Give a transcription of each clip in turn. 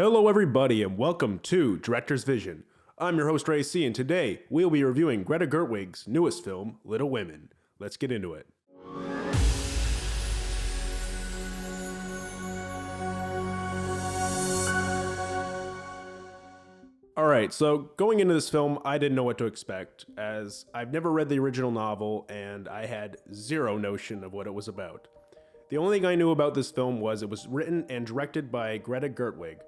Hello, everybody, and welcome to Director's Vision. I'm your host, Ray C, and today we'll be reviewing Greta Gerwig's newest film, Little Women. Let's get into it. Alright, so going into this film, I didn't know what to expect, as I've never read the original novel and I had zero notion of what it was about. The only thing I knew about this film was it was written and directed by Greta Gerwig,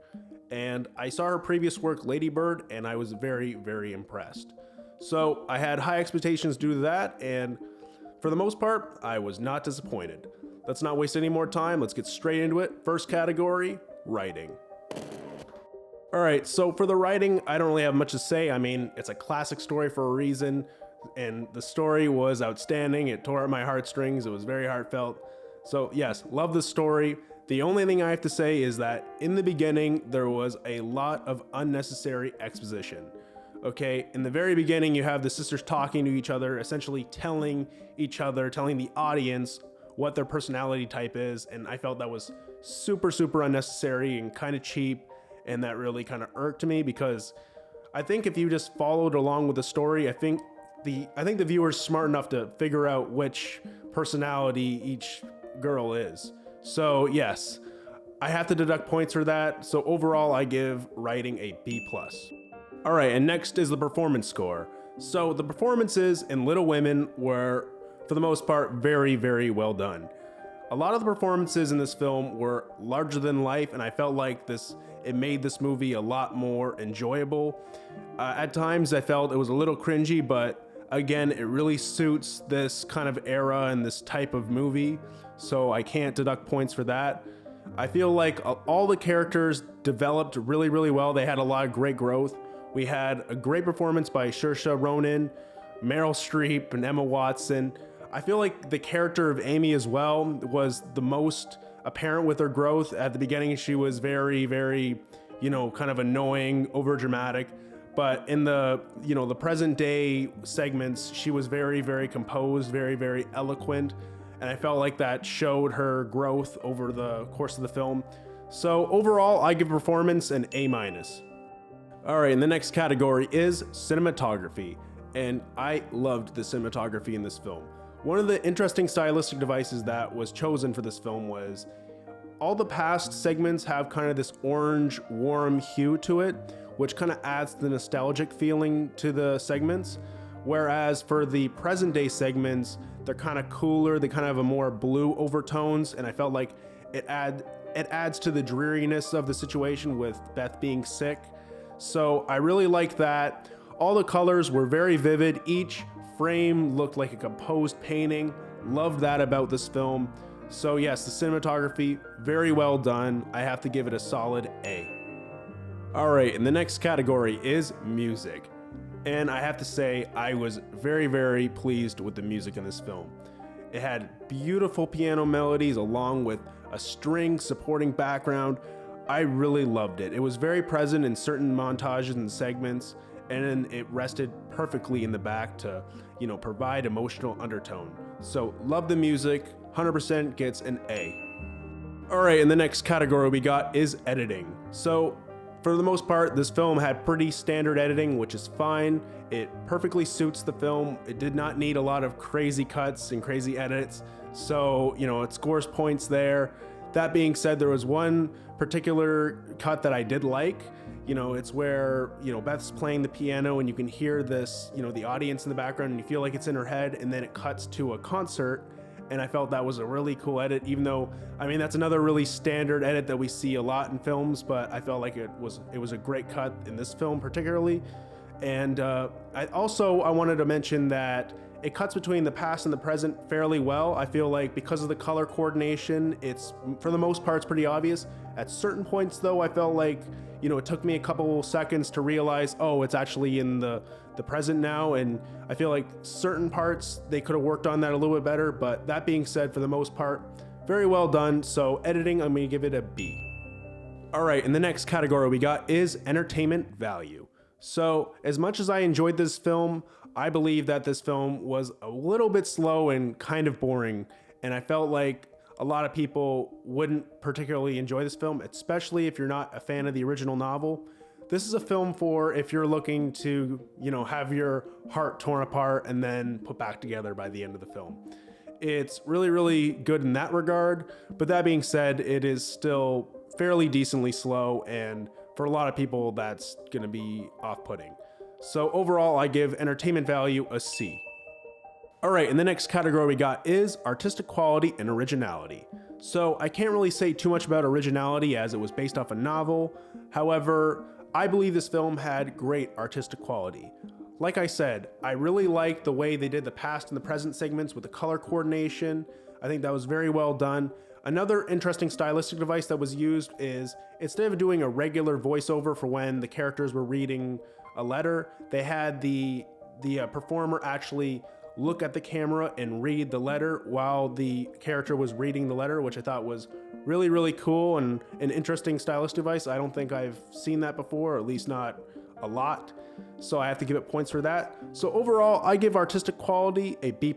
and I saw her previous work, Lady Bird, and I was very, very impressed. So I had high expectations due to that, and for the most part, I was not disappointed. Let's not waste any more time, let's get straight into it. First category, writing. Alright, so for the writing, I don't really have much to say. I mean, it's a classic story for a reason, and the story was outstanding. It tore at my heartstrings, it was very heartfelt. So yes, love the story. The only thing I have to say is that in the beginning, there was a lot of unnecessary exposition. Okay, in the very beginning, you have the sisters talking to each other, essentially telling the audience what their personality type is, and I felt that was super unnecessary and kind of cheap, and that really kind of irked me because I think if you just followed along with the story, I think the viewer's smart enough to figure out which personality each girl is. So yes, I have to deduct points for that. So overall, I give writing a B+. All right, and next is the performance score. So the performances in Little Women were, for the most part, very well done. A lot of the performances in this film were larger than life, and I felt like it made this movie a lot more enjoyable. At times, I felt it was a little cringy, but again, it really suits this kind of era and this type of movie, so I can't deduct points for that. I feel like all the characters developed really well. They had a lot of great growth. We had a great performance by Saorise Ronan, Meryl Streep, and Emma Watson. I feel like the character of Amy as well was the most apparent with her growth. At the beginning, she was very, kind of annoying, overdramatic. But in the present day segments, she was very composed, very eloquent. And I felt like that showed her growth over the course of the film. So overall, I give performance an A-. All right, and the next category is cinematography. And I loved the cinematography in this film. One of the interesting stylistic devices that was chosen for this film was all the past segments have kind of this orange, warm hue to it, which kind of adds the nostalgic feeling to the segments. Whereas for the present day segments, they're kind of cooler, they kind of have a more blue overtones, and I felt like it adds to the dreariness of the situation with Beth being sick. So I really like that. All the colors were very vivid. Each frame looked like a composed painting. Loved that about this film. So yes, the cinematography, very well done. I have to give it a solid A. All right, and the next category is music. And I have to say, I was very pleased with the music in this film. It had beautiful piano melodies along with a string supporting background. I really loved it. It was very present in certain montages and segments, and then it rested perfectly in the back to, provide emotional undertone. So love the music, 100% gets an A. All right, and the next category we got is editing. So for the most part, this film had pretty standard editing, which is fine. It perfectly suits the film. It did not need a lot of crazy cuts and crazy edits. So, it scores points there. That being said, there was one particular cut that I did like. It's where, Beth's playing the piano and you can hear this, the audience in the background, and you feel like it's in her head, and then it cuts to a concert. And I felt that was a really cool edit, even though, that's another really standard edit that we see a lot in films, but I felt like it was a great cut in this film particularly. And I wanted to mention that it cuts between the past and the present fairly well. I feel like because of the color coordination, it's, for the most part, it's pretty obvious. At certain points though, I felt like, it took me a couple seconds to realize, oh, it's actually in the present now. And I feel like certain parts, they could have worked on that a little bit better. But that being said, for the most part, very well done. So editing, I'm gonna give it a B. All right, and the next category we got is entertainment value. So as much as I enjoyed this film, I believe that this film was a little bit slow and kind of boring. And I felt like a lot of people wouldn't particularly enjoy this film, especially if you're not a fan of the original novel. This is a film for if you're looking to, have your heart torn apart and then put back together by the end of the film. It's really, really good in that regard, but that being said, it is still fairly decently slow, and for a lot of people, that's gonna be off-putting. So overall, I give entertainment value a C. All right, and the next category we got is artistic quality and originality. So I can't really say too much about originality as it was based off a novel. However, I believe this film had great artistic quality. Like I said, I really liked the way they did the past and the present segments with the color coordination. I think that was very well done. Another interesting stylistic device that was used is instead of doing a regular voiceover for when the characters were reading a letter, they had the performer actually look at the camera and read the letter while the character was reading the letter, which I thought was really, really cool and an interesting stylistic device. I don't think I've seen that before, or at least not a lot. So I have to give it points for that. So overall, I give artistic quality a B+.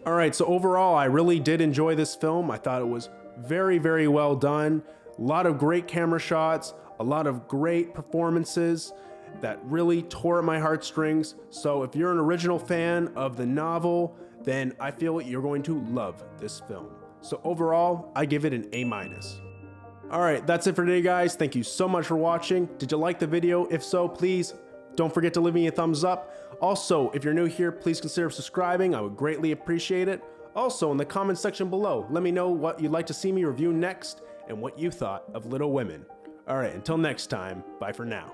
All right, so overall, I really did enjoy this film. I thought it was very, very well done. A lot of great camera shots, a lot of great performances that really tore at my heartstrings. So if you're an original fan of the novel, then I feel you're going to love this film. So overall, I give it an A-. All right, that's it for today, guys. Thank you so much for watching. Did you like the video? If so, please don't forget to leave me a thumbs up. Also, if you're new here, please consider subscribing. I would greatly appreciate it. Also, in the comment section below, let me know what you'd like to see me review next and what you thought of Little Women. All right, until next time, bye for now.